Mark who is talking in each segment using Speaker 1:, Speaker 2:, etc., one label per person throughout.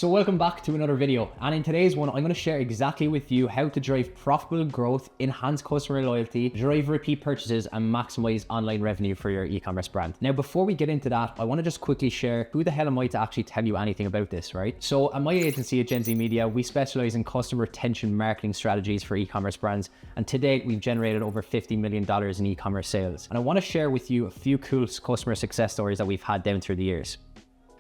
Speaker 1: So welcome back to another video, and in today's one I'm going to share exactly with you how to drive profitable growth, enhance customer loyalty, drive repeat purchases and maximize online revenue for your e-commerce brand. Now before we get into that, I want to just quickly share who the hell am I to actually tell you anything about this, right? So at my agency at Gen Z Media, we specialize in customer retention marketing strategies for e-commerce brands, and to date we've generated over $50 million in e-commerce sales. And I want to share with you a few cool customer success stories that we've had down through the years.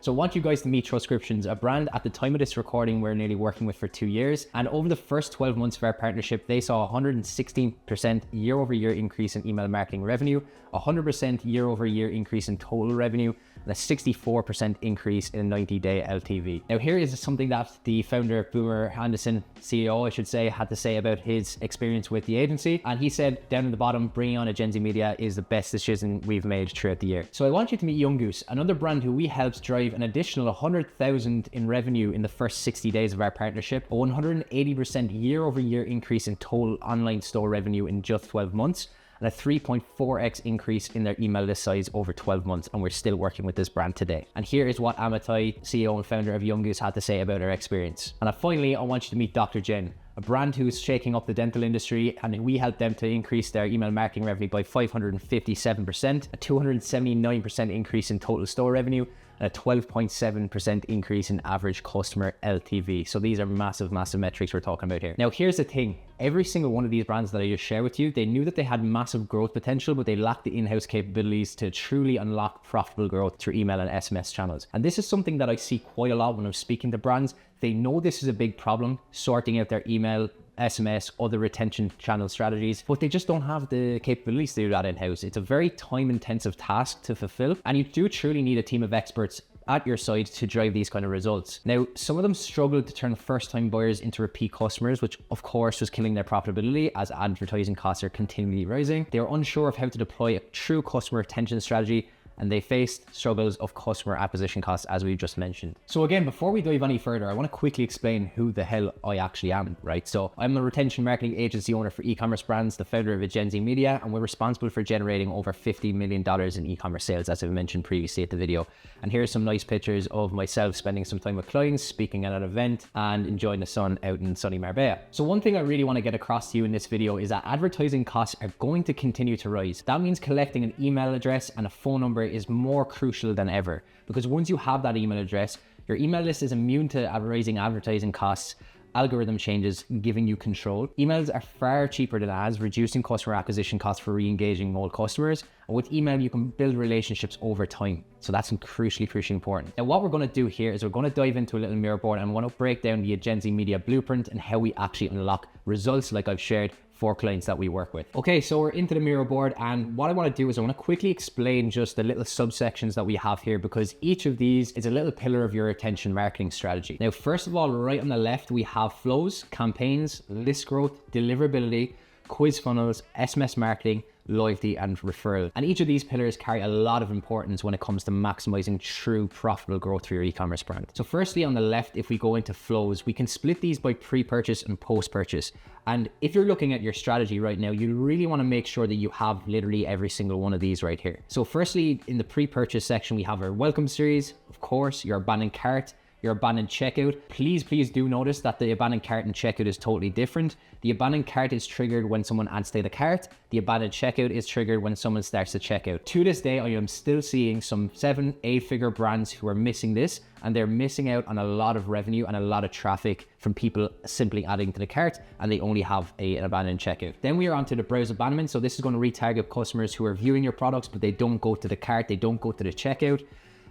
Speaker 1: So I want you guys to meet Truscriptions, a brand at the time of this recording we're nearly working with for 2 years. And over the first 12 months of our partnership, they saw a 116% year-over-year increase in email marketing revenue, a 100% year-over-year increase in total revenue, and a 64% increase in 90-day LTV. Now here is something that the founder, Boomer Anderson, CEO I should say, had to say about his experience with the agency. And he said down at the bottom, bringing on a Gen Z Media is the best decision we've made throughout the year. So I want you to meet Young Goose, another brand who we helped drive an additional 100,000 in revenue in the first 60 days of our partnership, a 180% year-over-year increase in total online store revenue in just 12 months, and a 3.4x increase in their email list size over 12 months, and we're still working with this brand today. And here is what Amitai, CEO and founder of Young Goose, had to say about our experience. And finally, I want you to meet Dr. Jen, a brand who's shaking up the dental industry, and we helped them to increase their email marketing revenue by 557%, a 279% increase in total store revenue, and a 12.7% increase in average customer LTV. So these are massive metrics we're talking about here. Now here's the thing, every single one of these brands that I just shared with you, they knew that they had massive growth potential, but they lacked the in-house capabilities to truly unlock profitable growth through email and SMS channels. And this is something that I see quite a lot when I'm speaking to brands. They know this is a big problem, sorting out their email, SMS, other retention channel strategies, but they just don't have the capabilities to do that in-house. It's a very time-intensive task to fulfill, and you do truly need a team of experts at your side to drive these kind of results. Now, some of them struggled to turn first-time buyers into repeat customers, which of course was killing their profitability as advertising costs are continually rising. They were unsure of how to deploy a true customer retention strategy, and they faced struggles of customer acquisition costs, as we just mentioned. So again, before we dive any further, I want to quickly explain who the hell I actually am, right? So I'm a retention marketing agency owner for e-commerce brands, the founder of Gen Z Media, and we're responsible for generating over $50 million in e-commerce sales, as I mentioned previously at the video. And here's some nice pictures of myself spending some time with clients, speaking at an event, and enjoying the sun out in sunny Marbella. So one thing I really want to get across to you in this video is that advertising costs are going to continue to rise. That means collecting an email address and a phone number is more crucial than ever, because once you have that email address, your email list is immune to rising advertising costs, algorithm changes, giving you control. Emails are far cheaper than ads, reducing customer acquisition costs for re-engaging old customers. And with email, you can build relationships over time. So that's crucially important. Now, what we're going to do here is we're going to dive into a little mirror board, and I'm going to break down the Gen Z Media blueprint and how we actually unlock results like I've shared for clients that we work with. Okay, so we're into the mirror board, and what I want to do is I want to quickly explain just the little subsections that we have here, because each of these is a little pillar of your attention marketing strategy. Now, first of all, right on the left, we have flows, campaigns, list growth, deliverability, quiz funnels, SMS marketing, loyalty, and referral. And each of these pillars carry a lot of importance when it comes to maximizing true profitable growth for your e-commerce brand. So firstly, on the left, if we go into flows, we can split these by pre-purchase and post-purchase. And if you're looking at your strategy right now, you really want to make sure that you have literally every single one of these right here. So firstly, in the pre-purchase section, we have our welcome series, of course, your abandoned cart, your abandoned checkout. Please do notice that the abandoned cart and checkout is totally different. The abandoned cart is triggered when someone adds to the cart. The abandoned checkout is triggered when someone starts to check out. To this day, I am still seeing some 7-8 figure brands who are missing this, and they're missing out on a lot of revenue and a lot of traffic from people simply adding to the cart, and they only have an abandoned checkout. Then we are onto the browse abandonment. So this is going to retarget customers who are viewing your products, but they don't go to the cart, they don't go to the checkout,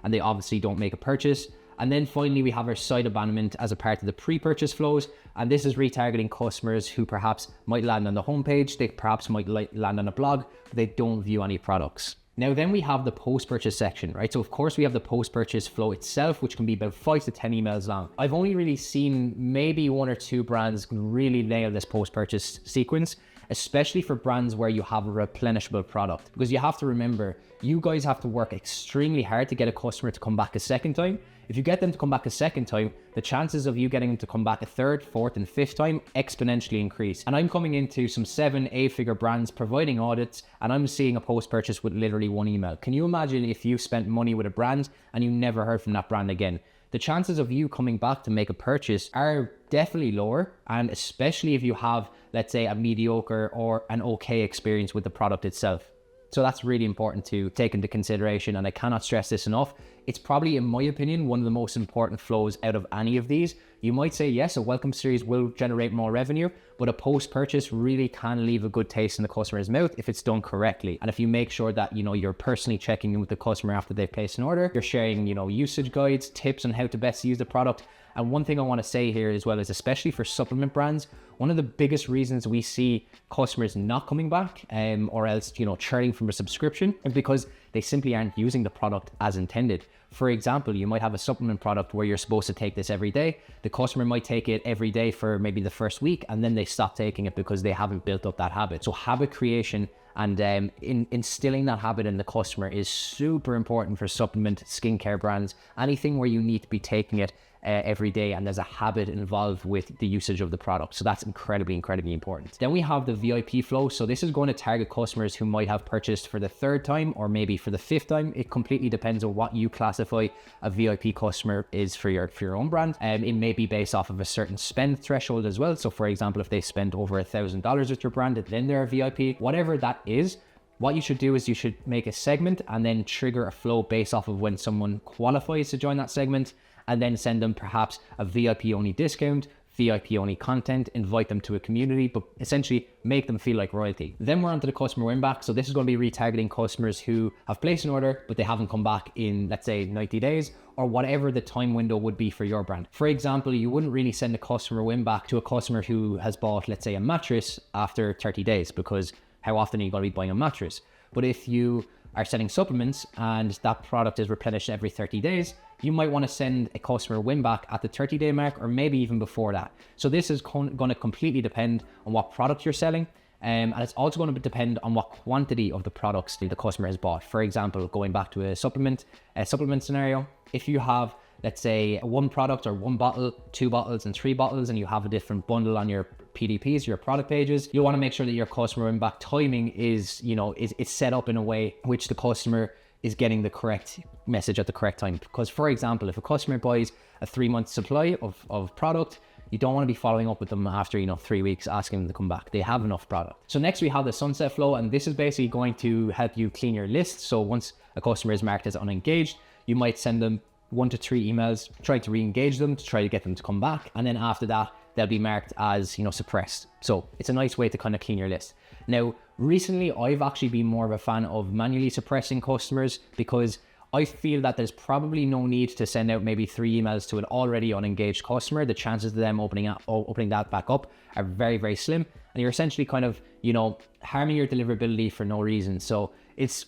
Speaker 1: and they obviously don't make a purchase. And then finally, we have our site abandonment as a part of the pre-purchase flows. And this is retargeting customers who perhaps might land on the homepage, they perhaps might land on a blog, but they don't view any products. Now then we have the post-purchase section, right? So of course we have the post-purchase flow itself, which can be about 5 to 10 emails long. I've only really seen maybe 1 or 2 brands really nail this post-purchase sequence, especially for brands where you have a replenishable product. Because you have to remember, you guys have to work extremely hard to get a customer to come back a second time. If you get them to come back a second time, the chances of you getting them to come back a third, fourth, and fifth time exponentially increase. And I'm coming into some 7-8 figure brands providing audits, and I'm seeing a post-purchase with literally 1 email. Can you imagine if you spent money with a brand and you never heard from that brand again? the chances of you coming back to make a purchase are definitely lower. And especially if you have, let's say, a mediocre or an okay experience with the product itself. So that's really important to take into consideration, and I cannot stress this enough. It's probably, in my opinion, one of the most important flows out of any of these. You might say, yes, a welcome series will generate more revenue, but a post-purchase really can leave a good taste in the customer's mouth if it's done correctly. And if you make sure that, you're personally checking in with the customer after they've placed an order, you're sharing, usage guides, tips on how to best use the product. And one thing I want to say here as well is, especially for supplement brands, one of the biggest reasons we see customers not coming back or else, churning from a subscription is because they simply aren't using the product as intended. For example, you might have a supplement product where you're supposed to take this every day. The customer might take it every day for maybe the first week, and then they stop taking it because they haven't built up that habit. So habit creation and instilling that habit in the customer is super important for supplement skincare brands. Anything where you need to be taking it every day and there's a habit involved with the usage of the product. So that's incredibly important. Then we have the VIP flow. So this is going to target customers who might have purchased for the third time or maybe for the fifth time. It completely depends on what you classify a VIP customer is for your own brand. It may be based off of a certain spend threshold as well. So for example, if they spend over $1,000 with your brand, then they're a VIP. Whatever that is, what you should do is you should make a segment and then trigger a flow based off of when someone qualifies to join that segment, and then send them perhaps a VIP only discount, VIP only content, invite them to a community, but essentially make them feel like royalty. Then we're onto the customer win back. So this is going to be retargeting customers who have placed an order, but they haven't come back in, let's say, 90 days or whatever the time window would be for your brand. For example, you wouldn't really send a customer win back to a customer who has bought, let's say, a mattress after 30 days, because how often are you going to be buying a mattress? But if you are selling supplements and that product is replenished every 30 days, you might want to send a customer win back at the 30-day mark or maybe even before that. So this is going to completely depend on what product you're selling. And it's also going to depend on what quantity of the products the customer has bought. For example, going back to a supplement scenario, if you have, let's say, one product or one bottle, 2 bottles and 3 bottles, and you have a different bundle on your PDPs, your product pages, you want to make sure that your customer win back timing is set up in a way which the customer is getting the correct message at the correct time. Because for example, if a customer buys a 3-month supply of product, you don't want to be following up with them after 3 weeks asking them to come back. They have enough product. So next we have the sunset flow, and this is basically going to help you clean your list. So once a customer is marked as unengaged, you might send them 1 to 3 emails, try to re-engage them to try to get them to come back, and then after that they'll be marked as suppressed. So it's a nice way to kind of clean your list. Now recently I've actually been more of a fan of manually suppressing customers, because I feel that there's probably no need to send out maybe 3 emails to an already unengaged customer. The chances of them opening that back up are very slim, and you're essentially kind of harming your deliverability for no reason. So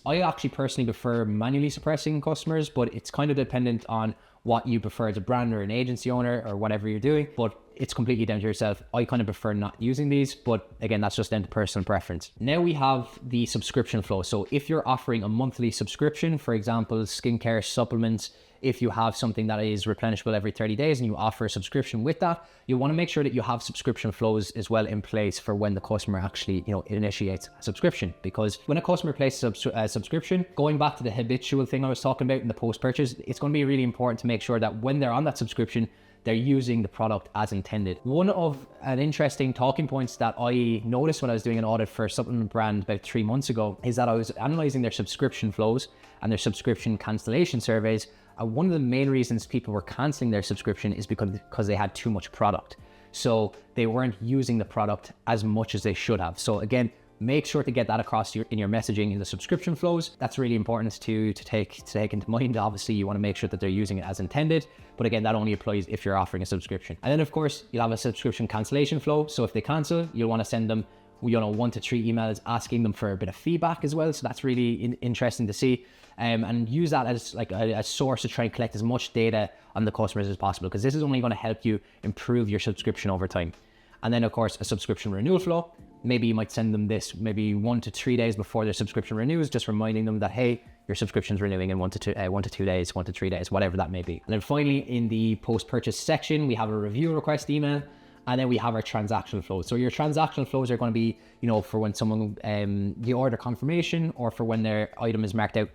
Speaker 1: I actually personally prefer manually suppressing customers, but it's kind of dependent on what you prefer as a brand or an agency owner or whatever you're doing, but it's completely down to yourself. I kind of prefer not using these, but again, that's just down to personal preference. Now we have the subscription flow. So if you're offering a monthly subscription, for example, skincare, supplements, if you have something that is replenishable every 30 days and you offer a subscription with that, you want to make sure that you have subscription flows as well in place for when the customer actually initiates a subscription. Because when a customer places a subscription, going back to the habitual thing I was talking about in the post-purchase, it's going to be really important to make sure that when they're on that subscription, they're using the product as intended. One of an interesting talking points that I noticed when I was doing an audit for a supplement brand about 3 months ago is that I was analyzing their subscription flows and their subscription cancellation surveys. And one of the main reasons people were canceling their subscription is because they had too much product. So they weren't using the product as much as they should have. So again, make sure to get that across in your messaging in the subscription flows. That's really important to take into mind. Obviously, you want to make sure that they're using it as intended. But again, that only applies if you're offering a subscription. And then of course, you'll have a subscription cancellation flow. So if they cancel, you'll want to send them 1 to 3 emails asking them for a bit of feedback as well. So that's really interesting to see. And use that as like a source to try and collect as much data on the customers as possible, because this is only going to help you improve your subscription over time. And then of course, a subscription renewal flow. Maybe you might send them this maybe 1 to 3 days before their subscription renews, just reminding them that, hey, your subscription's renewing in 1 to 2 days, 1 to 3 days, whatever that may be. And then finally, in the post-purchase section, we have a review request email. And then we have our transactional flows. So your transactional flows are going to be, for when someone, the order confirmation, or for when their item is marked out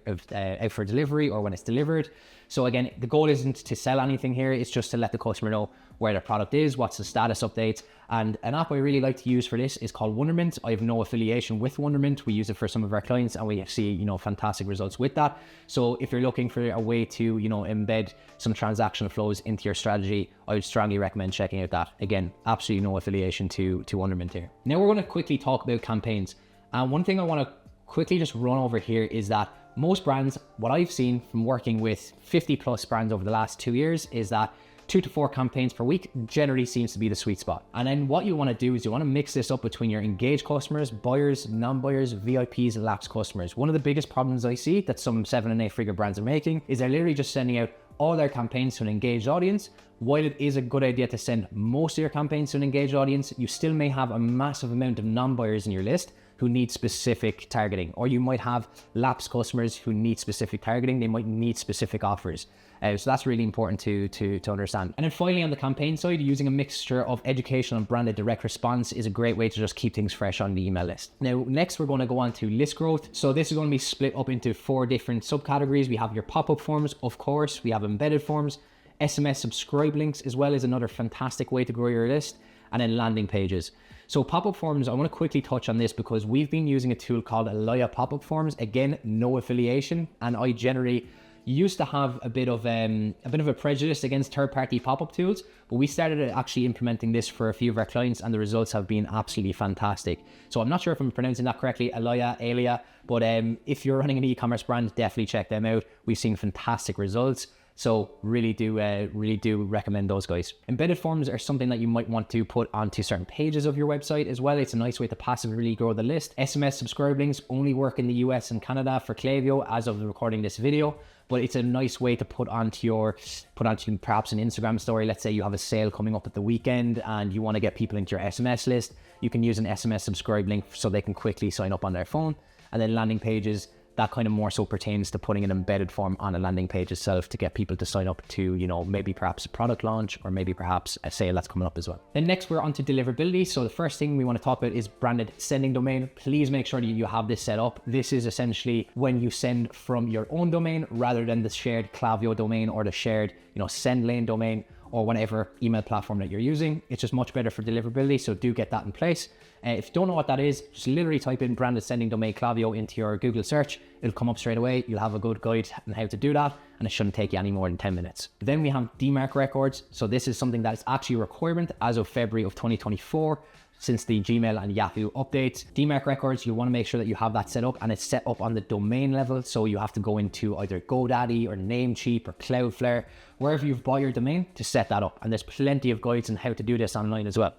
Speaker 1: for delivery, or when it's delivered. So again, the goal isn't to sell anything here. It's just to let the customer know where their product is, what's the status updates. And an app I really like to use for this is called Wondermint. I have no affiliation with Wondermint. We use it for some of our clients and we see, fantastic results with that. So if you're looking for a way to, embed some transactional flows into your strategy, I would strongly recommend checking out that. Again, absolutely no affiliation to Wondermint here. Now we're going to quickly talk about campaigns. And one thing I want to quickly just run over here is that most brands, what I've seen from working with 50 plus brands over the last 2 years, is that 2 to 4 campaigns per week generally seems to be the sweet spot. And then what you want to do is you want to mix this up between your engaged customers, buyers, non-buyers, VIPs, and lapsed customers. One of the biggest problems I see that some 7 and 8 figure brands are making is they're literally just sending out all their campaigns to an engaged audience. While it is a good idea to send most of your campaigns to an engaged audience, you still may have a massive amount of non-buyers in your list who need specific targeting, or you might have lapsed customers who need specific targeting. They might need specific offers. So that's really important to understand. And then finally, on the campaign side, using a mixture of educational and branded direct response is a great way to just keep things fresh on the email list. Now, next we're going to go on to list growth. So this is going to be split up into 4 different subcategories. We have your pop-up forms, of course, we have embedded forms, SMS subscribe links, as well as another fantastic way to grow your list, and then landing pages. So pop-up forms, I want to quickly touch on this because we've been using a tool called Alaya pop-up forms. Again, no affiliation, and I generally used to have a bit of a prejudice against third-party pop-up tools, but we started actually implementing this for a few of our clients, and the results have been absolutely fantastic. So I'm not sure if I'm pronouncing that correctly, Alia, but if you're running an e-commerce brand, definitely check them out. We've seen fantastic results. So really do recommend those guys. Embedded forms are something that you might want to put onto certain pages of your website as well. It's a nice way to passively grow the list. SMS subscribe links only work in the US and Canada for Klaviyo as of recording this video, but it's a nice way to put onto perhaps an Instagram story. Let's say you have a sale coming up at the weekend and you want to get people into your SMS list. You can use an SMS subscribe link so they can quickly sign up on their phone. And then landing pages, that kind of more so pertains to putting an embedded form on a landing page itself to get people to sign up to, maybe perhaps a product launch or maybe perhaps a sale that's coming up as well. Then next we're on to deliverability. So the first thing we want to talk about is branded sending domain. Please make sure that you have this set up. This is essentially when you send from your own domain rather than the shared Klaviyo domain or the shared, SendLane domain or whatever email platform that you're using. It's just much better for deliverability, so do get that in place. If you don't know what that is, just literally type in branded sending domain Klaviyo into your Google search. It'll come up straight away. You'll have a good guide on how to do that, and it shouldn't take you any more than 10 minutes. Then we have DMARC records. So this is something that is actually a requirement as of February of 2024. Since the Gmail and Yahoo updates. DMARC records, you want to make sure that you have that set up, and it's set up on the domain level. So you have to go into either GoDaddy or Namecheap or Cloudflare, wherever you've bought your domain, to set that up. And there's plenty of guides on how to do this online as well.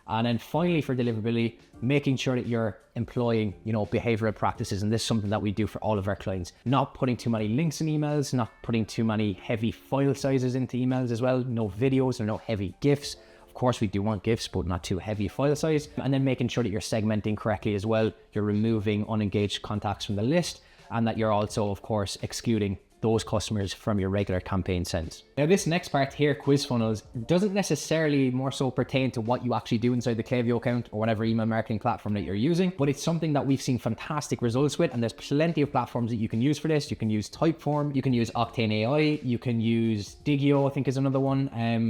Speaker 1: And then finally for deliverability, making sure that you're employing, behavioral practices. And this is something that we do for all of our clients. Not putting too many links in emails, not putting too many heavy file sizes into emails as well. No videos or no heavy GIFs. Of course, we do want GIFs, but not too heavy file size. And then making sure that you're segmenting correctly as well. You're removing unengaged contacts from the list, and that you're also, of course, excluding those customers from your regular campaign sends. Now this next part here, quiz funnels, doesn't necessarily more so pertain to what you actually do inside the Klaviyo account or whatever email marketing platform that you're using, but it's something that we've seen fantastic results with, and there's plenty of platforms that you can use for this. You can use Typeform, you can use Octane AI, you can use Digio, I think is another one.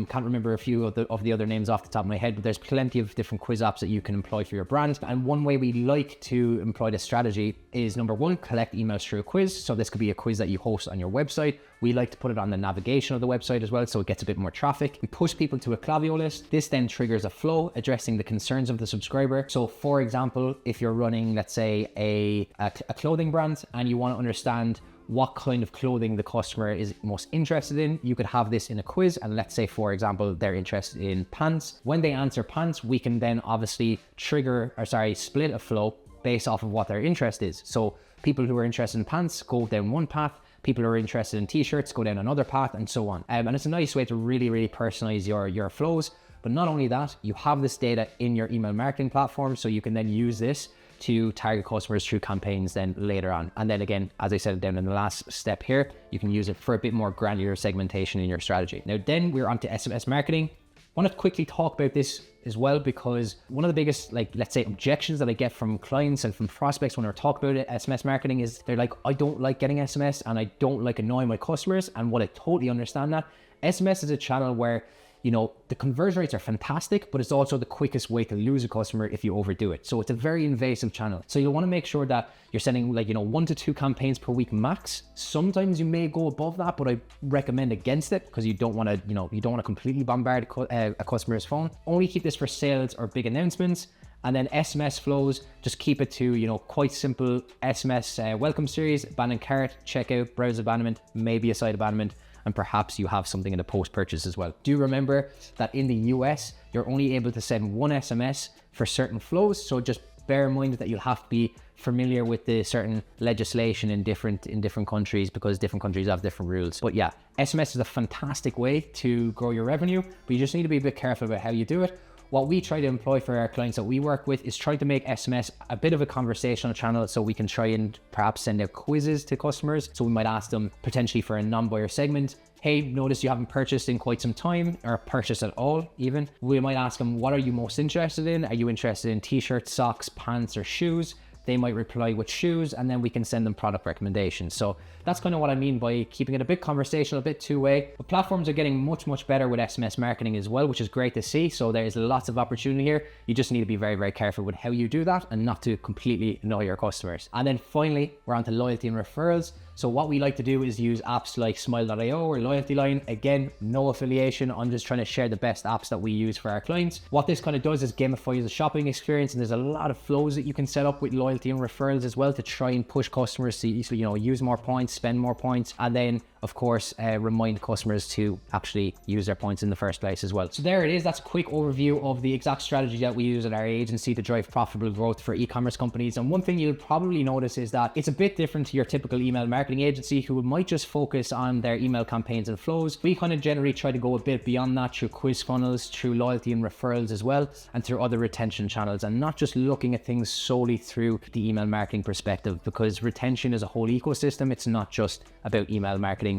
Speaker 1: Can't remember a few of the other names off the top of my head, but there's plenty of different quiz apps that you can employ for your brand. And one way we like to employ this strategy is, number one, collect emails through a quiz. So this could be a quiz that you host on your website. We like to put it on the navigation of the website as well, so it gets a bit more traffic. We push people to a Klaviyo list. This then triggers a flow addressing the concerns of the subscriber. So for example, if you're running, let's say a clothing brand and you want to understand what kind of clothing the customer is most interested in, you could have this in a quiz. And let's say, for example, they're interested in pants. When they answer pants, we can then obviously split a flow based off of what their interest is. So people who are interested in pants go down one path, people who are interested in t-shirts go down another path, and so on. And it's a nice way to really personalize your flows. But not only that, you have this data in your email marketing platform, so you can then use this to target customers through campaigns then later on. And then again, as I said down in the last step here, you can use it for a bit more granular segmentation in your strategy. Now then we're on to SMS marketing. I want to quickly talk about this as well, because one of the biggest, let's say, objections that I get from clients and from prospects when we're talking about it, SMS marketing, is they're like, I don't like getting SMS and I don't like annoying my customers. And what I totally understand that. SMS is a channel where, the conversion rates are fantastic, but it's also the quickest way to lose a customer if you overdo it. So it's a very invasive channel. So you'll want to make sure that you're sending 1 to 2 campaigns per week max. Sometimes you may go above that, but I recommend against it, because you don't want to completely bombard a customer's phone. Only keep this for sales or big announcements. And then SMS flows, just keep it to, quite simple SMS welcome series, abandoned cart, checkout, browse abandonment, maybe a site abandonment, and perhaps you have something in the post-purchase as well. Do remember that in the US, you're only able to send 1 SMS for certain flows. So just bear in mind that you'll have to be familiar with the certain legislation in different countries, because different countries have different rules. But yeah, SMS is a fantastic way to grow your revenue, but you just need to be a bit careful about how you do it. What we try to employ for our clients that we work with is try to make SMS a bit of a conversational channel, so we can try and perhaps send out quizzes to customers. So we might ask them potentially for a non-buyer segment, hey, notice you haven't purchased in quite some time, or purchased at all even. We might ask them, what are you most interested in? Are you interested in t-shirts, socks, pants, or shoes? They might reply with shoes, and then we can send them product recommendations. So that's kind of what I mean by keeping it a bit conversational, a bit two-way. But platforms are getting much, much better with SMS marketing as well, which is great to see. So there's lots of opportunity here. You just need to be very, very careful with how you do that and not to completely annoy your customers. And then finally, we're on to loyalty and referrals. So what we like to do is use apps like Smile.io or Loyalty Line. Again, no affiliation. I'm just trying to share the best apps that we use for our clients. What this kind of does is gamifies the shopping experience, and there's a lot of flows that you can set up with loyalty and referrals as well to try and push customers to use more points, spend more points, and then of course remind customers to actually use their points in the first place as well. So there it is. That's a quick overview of the exact strategy that we use at our agency to drive profitable growth for e-commerce companies. And one thing you'll probably notice is that it's a bit different to your typical email marketing agency who might just focus on their email campaigns and flows. We kind of generally try to go a bit beyond that through quiz funnels, through loyalty and referrals as well, and through other retention channels, and not just looking at things solely through the email marketing perspective, because retention is a whole ecosystem. It's not just about email marketing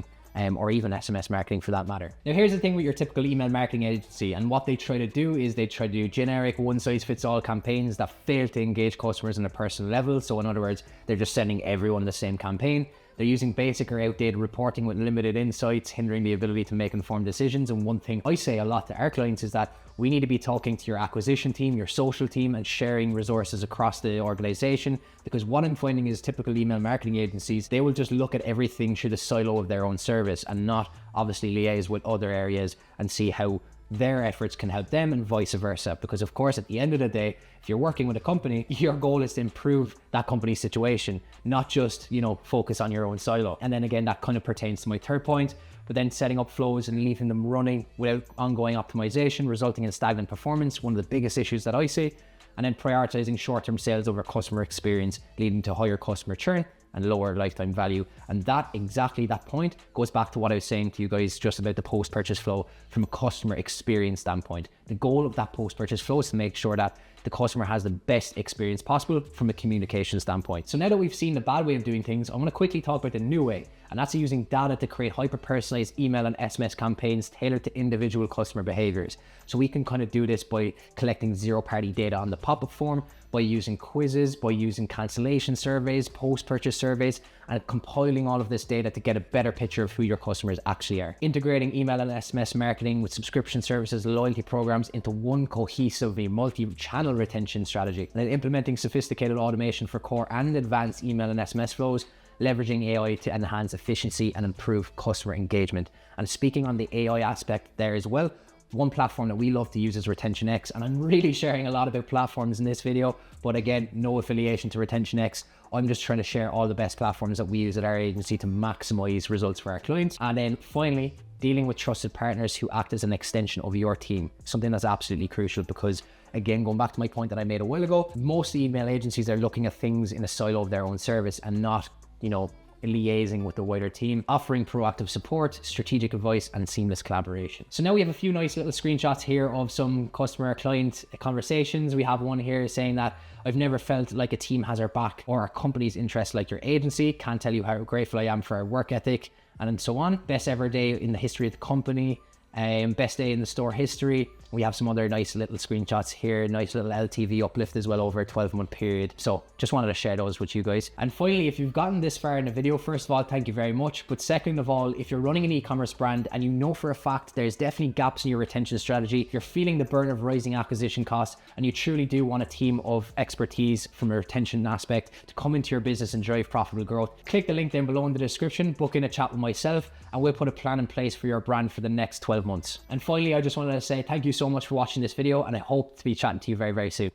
Speaker 1: or even SMS marketing for that matter. Now here's the thing with your typical email marketing agency, and what they try to do is they try to do generic one-size-fits-all campaigns that fail to engage customers on a personal level. So in other words, they're just sending everyone the same campaign. They're using basic or outdated reporting with limited insights, hindering the ability to make informed decisions. And one thing I say a lot to our clients is that we need to be talking to your acquisition team, your social team, and sharing resources across the organization. Because what I'm finding is typical email marketing agencies, they will just look at everything through the silo of their own service and not obviously liaise with other areas and see how their efforts can help them, and vice versa. Because of course, at the end of the day, if you're working with a company, your goal is to improve that company's situation, not just, focus on your own silo. And then again, that kind of pertains to my third point, but then setting up flows and leaving them running without ongoing optimization, resulting in stagnant performance, one of the biggest issues that I see. And then prioritizing short-term sales over customer experience, leading to higher customer churn and lower lifetime value. And that point goes back to what I was saying to you guys just about the post-purchase flow from a customer experience standpoint. The goal of that post-purchase flow is to make sure that the customer has the best experience possible from a communication standpoint. So now that we've seen the bad way of doing things, I want to quickly talk about the new way, and that's using data to create hyper-personalized email and SMS campaigns tailored to individual customer behaviors. So we can kind of do this by collecting zero-party data on the pop-up form, by using quizzes, by using cancellation surveys, post-purchase surveys, and compiling all of this data to get a better picture of who your customers actually are. Integrating email and SMS marketing with subscription services, loyalty programs into one cohesive multi-channel retention strategy. And then implementing sophisticated automation for core and advanced email and SMS flows, leveraging AI to enhance efficiency and improve customer engagement. And speaking on the AI aspect there as well, one platform that we love to use is RetentionX, and I'm really sharing a lot about platforms in this video, but again, no affiliation to RetentionX. I'm just trying to share all the best platforms that we use at our agency to maximize results for our clients. And then finally, dealing with trusted partners who act as an extension of your team, something that's absolutely crucial, because again, going back to my point that I made a while ago, most email agencies are looking at things in a silo of their own service and not, liaising with the wider team, offering proactive support, strategic advice, and seamless collaboration. So now we have a few nice little screenshots here of some customer-client conversations. We have one here saying that I've never felt like a team has our back or our company's interest like your agency. Can't tell you how grateful I am for our work ethic, and so on. Best ever day in the history of the company. Best day in the store history. We have some other nice little screenshots here, nice little LTV uplift as well over a 12-month period. So just wanted to share those with you guys. And finally, if you've gotten this far in the video, first of all, thank you very much. But second of all, if you're running an e-commerce brand and you know for a fact there's definitely gaps in your retention strategy, you're feeling the burden of rising acquisition costs, and you truly do want a team of expertise from a retention aspect to come into your business and drive profitable growth, click the link down below in the description, book in a chat with myself, and we'll put a plan in place for your brand for the next 12 months. And finally, I just wanted to say thank you so much for watching this video, and I hope to be chatting to you very, very soon.